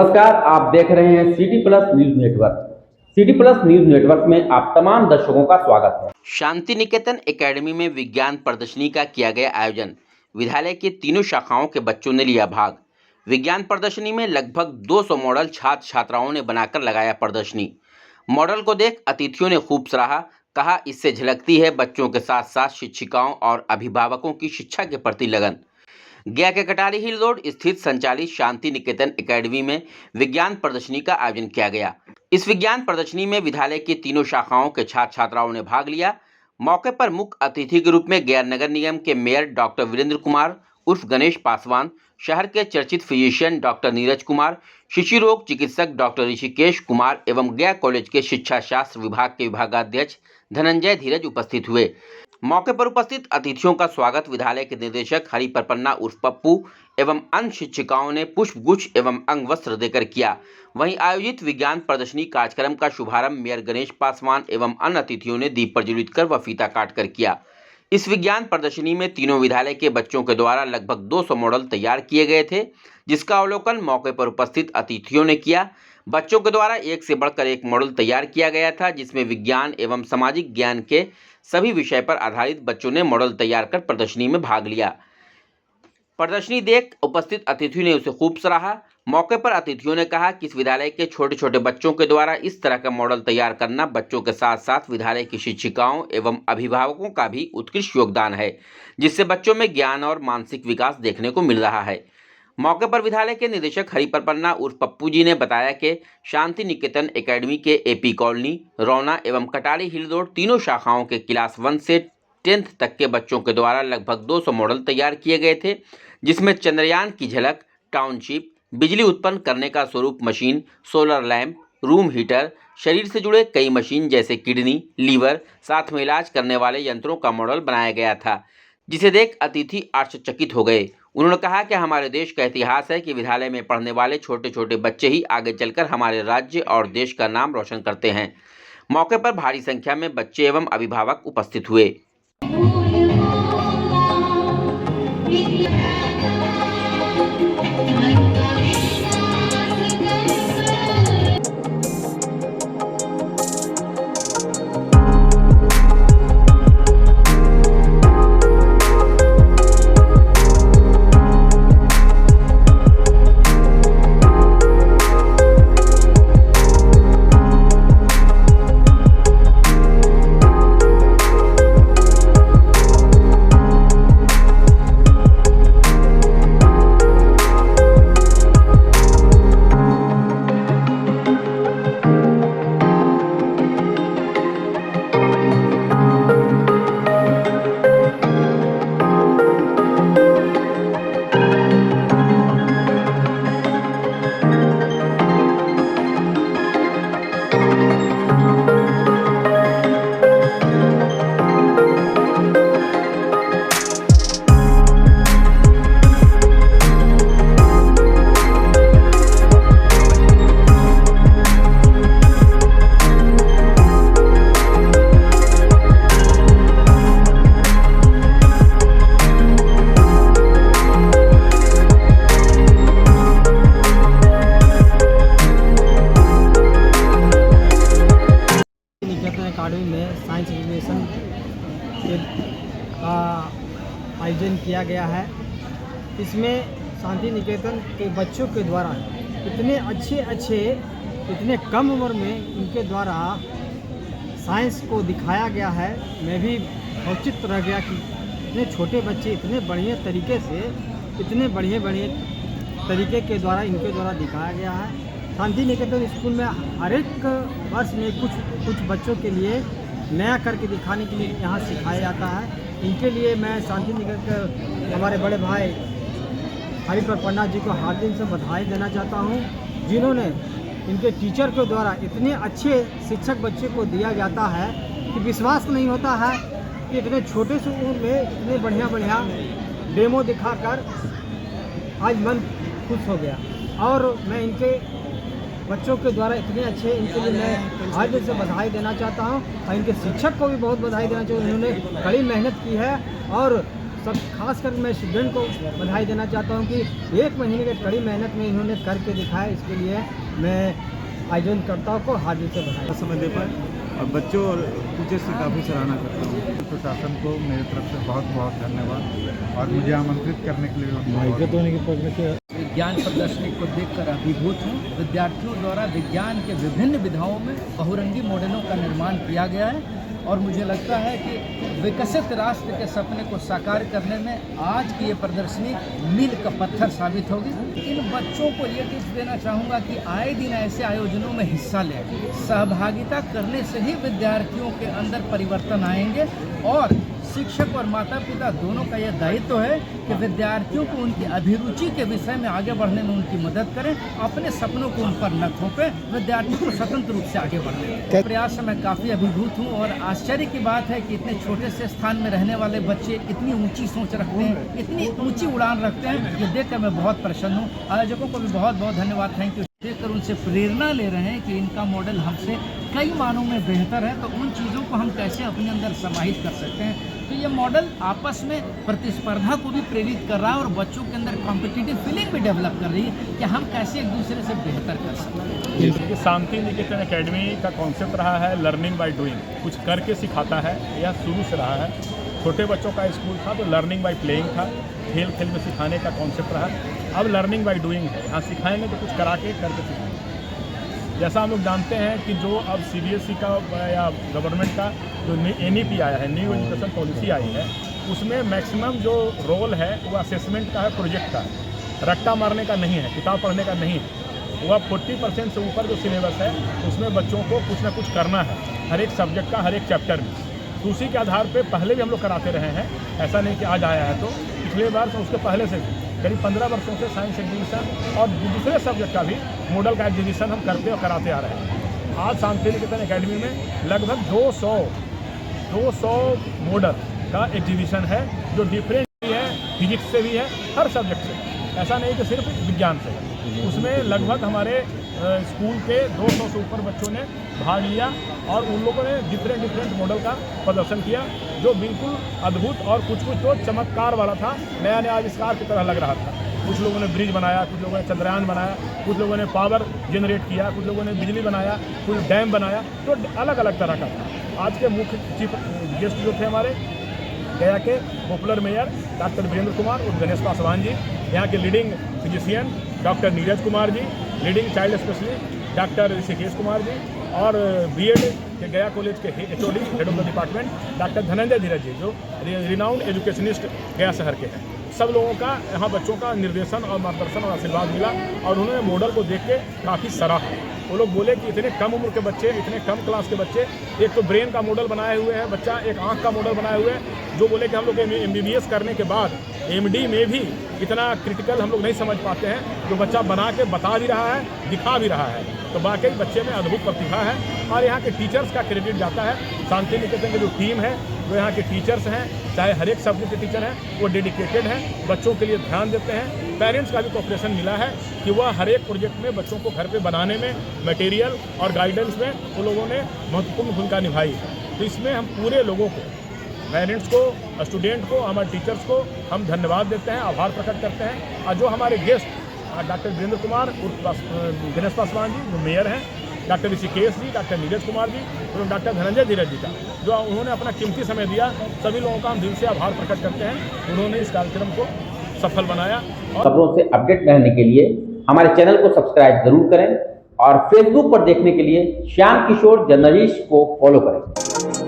नमस्कार, आप देख रहे हैं city plus news network. City plus news network में आप तमाम दर्शकों का स्वागत है। शांति निकेतन एकेडमी में विज्ञान प्रदर्शनी का किया गया आयोजन। विद्यालय की तीनों शाखाओं के बच्चों ने लिया भाग। विज्ञान प्रदर्शनी में लगभग 200 मॉडल छात्र छात्राओं ने बनाकर लगाया प्रदर्शनी। मॉडल को देख अतिथियों ने खूब सराहा। कहा, इससे झलकती है बच्चों के साथ साथ शिक्षिकाओं और अभिभावकों की शिक्षा के प्रति लगन। गया के कटारी हिल रोड स्थित संचालित शांति निकेतन एकेडमी में विज्ञान प्रदर्शनी का आयोजन किया गया। इस विज्ञान प्रदर्शनी में विद्यालय की तीनों शाखाओं के छात्र छात्राओं ने भाग लिया। मौके पर मुख्य अतिथि के रूप में गया नगर निगम के मेयर डॉक्टर वीरेंद्र कुमार उर्फ गणेश पासवान, शहर के चर्चित फिजिशियन डॉक्टर नीरज कुमार, शिशु रोग चिकित्सक डॉक्टर ऋषिकेश कुमार एवं गया कॉलेज के शिक्षा शास्त्र विभाग के विभागाध्यक्ष धनंजय धीरज उपस्थित हुए। मौके पर उपस्थित अतिथियों का स्वागत विद्यालय के निदेशक हरि परपन्ना उर्फ पप्पू एवं अन्य शिक्षिकाओं ने पुष्पगुच्छ एवं अंग वस्त्र देकर किया। वहीं आयोजित विज्ञान प्रदर्शनी कार्यक्रम का शुभारंभ मेयर गणेश पासवान एवं अन्य अतिथियों ने दीप प्रज्वलित कर व फीता काट कर किया। इस विज्ञान प्रदर्शनी में तीनों विद्यालय के बच्चों के द्वारा लगभग 200 मॉडल तैयार किए गए थे, जिसका अवलोकन मौके पर उपस्थित अतिथियों ने किया। बच्चों के द्वारा एक से बढ़कर एक मॉडल तैयार किया गया था, जिसमें विज्ञान एवं सामाजिक ज्ञान के सभी विषय पर आधारित बच्चों ने मॉडल तैयार कर प्रदर्शनी में भाग लिया। प्रदर्शनी देख उपस्थित अतिथियों ने उसे खूब सराहा। मौके पर अतिथियों ने कहा कि इस विद्यालय के छोटे छोटे बच्चों के द्वारा इस तरह का मॉडल तैयार करना बच्चों के साथ साथ विद्यालय की शिक्षिकाओं एवं अभिभावकों का भी उत्कृष्ट योगदान है, जिससे बच्चों में ज्ञान और मानसिक विकास देखने को मिल रहा है। मौके पर विद्यालय के निदेशक हरि परपन्ना उर्फ पप्पू जी ने बताया कि शांति निकेतन एकेडमी के एपी कॉलोनी, रौना एवं कटारी हिल रोड तीनों शाखाओं के क्लास 1 से 10th तक के बच्चों के द्वारा लगभग 200 मॉडल तैयार किए गए थे, जिसमें चंद्रयान की झलक, टाउनशिप, बिजली उत्पन्न करने का स्वरूप machine, solar lamp, room heater, शरीर से जुड़े कई मशीन जैसे किडनी, लीवर, साथ में इलाज करने वाले यंत्रों का मॉडल बनाया गया था, जिसे देख अतिथि आश्चर्यचकित हो गए। उन्होंने कहा कि हमारे देश का इतिहास है कि विद्यालय में पढ़ने वाले छोटे छोटे बच्चे ही आगे चलकर हमारे राज्य और देश का नाम रोशन करते हैं। मौके पर भारी संख्या में बच्चे एवं अभिभावक उपस्थित हुए। अकाडमी में साइंस एजुकेशन का आयोजन किया गया है। इसमें शांति निकेतन के बच्चों के द्वारा इतने अच्छे इतने कम उम्र में इनके द्वारा साइंस को दिखाया गया है। मैं भी औचित्य रह गया कि इतने छोटे बच्चे इतने बढ़िया तरीके से इतने बढ़िया तरीके के द्वारा इनके द्वारा दिखाया गया है। शांति निकेतन स्कूल में हर एक वर्ष में कुछ बच्चों के लिए नया करके दिखाने के लिए यहाँ सिखाया जाता है। इनके लिए मैं शांति निकेतन हमारे बड़े भाई हरि परपन्ना जी को हार्दिक से बधाई देना चाहता हूँ, जिन्होंने इनके टीचर के द्वारा इतने अच्छे शिक्षक बच्चे को दिया जाता है कि विश्वास नहीं होता है कि इतने छोटे से उम्र में इतने बढ़िया डेमो दिखाकर आज मन खुश हो गया। और मैं इनके बच्चों के द्वारा इतने अच्छे इनके लिए मैं आज से बधाई देना चाहता हूं और इनके शिक्षक को भी बहुत बधाई देना चाहूँ। उन्होंने कड़ी मेहनत की है और सब खास कर मैं स्टूडेंट को बधाई देना चाहता हूँ कि 1 महीने की कड़ी मेहनत में इन्होंने करके दिखाया। इसके लिए मैं आयोजनकर्ताओं को हार्दिक से बधाई समय दे पाए और बच्चों और टीचर्स की काफ़ी सराहना करता हूँ। प्रशासन को मेरी तरफ से बहुत बहुत धन्यवाद और मुझे आमंत्रित करने के लिए विज्ञान प्रदर्शनी को देखकर अभिभूत हूँ। विद्यार्थियों द्वारा विज्ञान के विभिन्न विधाओं में बहुरंगी मॉडलों का निर्माण किया गया है और मुझे लगता है कि विकसित राष्ट्र के सपने को साकार करने में आज की ये प्रदर्शनी मील का पत्थर साबित होगी। इन बच्चों को ये टिप्स देना चाहूँगा कि आए दिन ऐसे आयोजनों में हिस्सा लें। सहभागिता करने से ही विद्यार्थियों के अंदर परिवर्तन आएंगे और शिक्षक और माता पिता दोनों का यह दायित्व है कि विद्यार्थियों को उनकी अभिरुचि के विषय में आगे बढ़ने में उनकी मदद करें, अपने सपनों को उन पर न थोपें, विद्यार्थियों को स्वतंत्र रूप से आगे बढ़ने दें। प्रयास से मैं काफ़ी अभिभूत हूँ और आश्चर्य की बात है कि इतने छोटे से स्थान में रहने वाले बच्चे इतनी ऊंची सोच रखते हैं, इतनी ऊंची उड़ान रखते हैं, ये देख कर मैं बहुत प्रसन्न हूँ। आयोजकों को भी बहुत बहुत धन्यवाद, थैंक यू। देखकर उनसे प्रेरणा ले रहे हैं कि इनका मॉडल हमसे कई मानों में बेहतर है, तो उन चीज़ों को हम कैसे अपने अंदर समाहित कर सकते हैं। तो ये मॉडल आपस में प्रतिस्पर्धा को भी प्रेरित कर रहा है और बच्चों के अंदर कॉम्पिटिटिव फीलिंग भी डेवलप कर रही है कि हम कैसे एक दूसरे से बेहतर कर सकते हैं। शांति निकेतन एकेडमी का कॉन्सेप्ट रहा है लर्निंग बाय डूइंग, कुछ करके सिखाता है, यह शुरू से रहा है। छोटे बच्चों का स्कूल था तो लर्निंग बाय प्लेइंग था, खेल खेल में सिखाने का कॉन्सेप्ट रहा। अब लर्निंग बाय डूइंग है, यहाँ सिखाएंगे तो कुछ करा के करके सिखाएंगे। जैसा हम लोग जानते हैं कि जो अब CBSE का या गवर्नमेंट का जो NEP आया है, न्यू एजुकेशन पॉलिसी आई है, उसमें मैक्सिमम जो रोल है वो असेसमेंट का है, प्रोजेक्ट का है, रट्टा मारने का नहीं है, किताब पढ़ने का नहीं है। वह 40% से ऊपर जो सिलेबस है उसमें बच्चों को कुछ ना कुछ करना है, हर एक सब्जेक्ट का, हर एक चैप्टर में। तो उसी के आधार पे पहले भी हम लोग कराते रहे हैं, ऐसा नहीं कि आज आया है। तो पिछले बार तो उसके पहले से भी करीब 15 वर्षों से साइंस एग्जीबिशन और दूसरे सब्जेक्ट का भी मॉडल का एग्जीबिशन हम करते और कराते आ रहे हैं। आज शांति निकेतन एकेडमी में लगभग 200 मॉडल का एग्जीबिशन है, जो डिफरेंट भी है, फिजिक्स से भी है, हर सब्जेक्ट से, ऐसा नहीं कि सिर्फ विज्ञान से है। उसमें लगभग हमारे स्कूल के 200 से ऊपर बच्चों ने भाग लिया और उन लोगों ने डिफरेंट मॉडल का प्रदर्शन किया, जो बिल्कुल अद्भुत और कुछ तो चमत्कार वाला था, नया नया आविष्कार की तरह लग रहा था। कुछ लोगों ने ब्रिज बनाया, कुछ लोगों ने चंद्रयान बनाया, कुछ लोगों ने पावर जनरेट किया, कुछ लोगों ने बिजली बनाया, कुछ डैम बनाया, तो अलग अलग तरह का था। आज के मुख्य चीफ गेस्ट जो थे हमारे गया के popular mayor doctor Virendra Kumar और गणेश पासवान जी, यहाँ के leading physician doctor Neeraj Kumar ji, leading child specialist doctor Rishikesh Kumar ji, और B.Ed के गया कॉलेज के HOD head of the department doctor Dhananjay Dheeraj ji, जो रिनाउंड एजुकेशनिस्ट गया शहर के हैं। सब लोगों का यहाँ बच्चों का निर्देशन और मार्गदर्शन और आशीर्वाद मिला और उन्होंने मॉडल को देख के काफ़ी सराहा। वो लोग बोले कि इतने कम उम्र के बच्चे, इतने कम क्लास के बच्चे एक तो ब्रेन का मॉडल बनाए हुए हैं बच्चा, एक आँख का मॉडल बनाए हुए हैं, जो बोले कि हम लोग MBBS करने के बाद MD में भी इतना क्रिटिकल हम लोग नहीं समझ पाते हैं, जो बच्चा बना के बता भी रहा है, दिखा भी रहा है। तो वाकई बच्चे में अद्भुत प्रतिभा है और यहाँ के टीचर्स का क्रेडिट जाता है। शांति निकेतन की जो टीम है, वो यहाँ के टीचर्स हैं, चाहे हर एक सब्जेक्ट के टीचर हैं, वो डेडिकेटेड हैं, बच्चों के लिए ध्यान देते हैं। पेरेंट्स का भी कोऑपरेशन मिला है कि वह हर एक प्रोजेक्ट में बच्चों को घर पे बनाने में, मटेरियल और गाइडेंस में वो लोगों ने महत्वपूर्ण भूमिका निभाई है। तो इसमें हम पूरे लोगों को, पेरेंट्स को, स्टूडेंट को, हमारे टीचर्स को हम धन्यवाद देते हैं, आभार प्रकट करते हैं। और जो हमारे गेस्ट डॉक्टर वीरेंद्र कुमार और गणेश पासवान जी जो मेयर हैं, डॉक्टर ऋषिकेश जी, डॉक्टर नीरज कुमार जी और डॉक्टर धनंजय धीरज जी का, जो उन्होंने अपना कीमती समय दिया, सभी लोगों का हम दिल से आभार प्रकट करते हैं। उन्होंने इस कार्यक्रम को सफल बनाया। और खबरों से अपडेट रहने के लिए हमारे चैनल को सब्सक्राइब जरूर करें और फेसबुक पर देखने के लिए श्याम किशोर जर्नलिस्ट को फॉलो करें।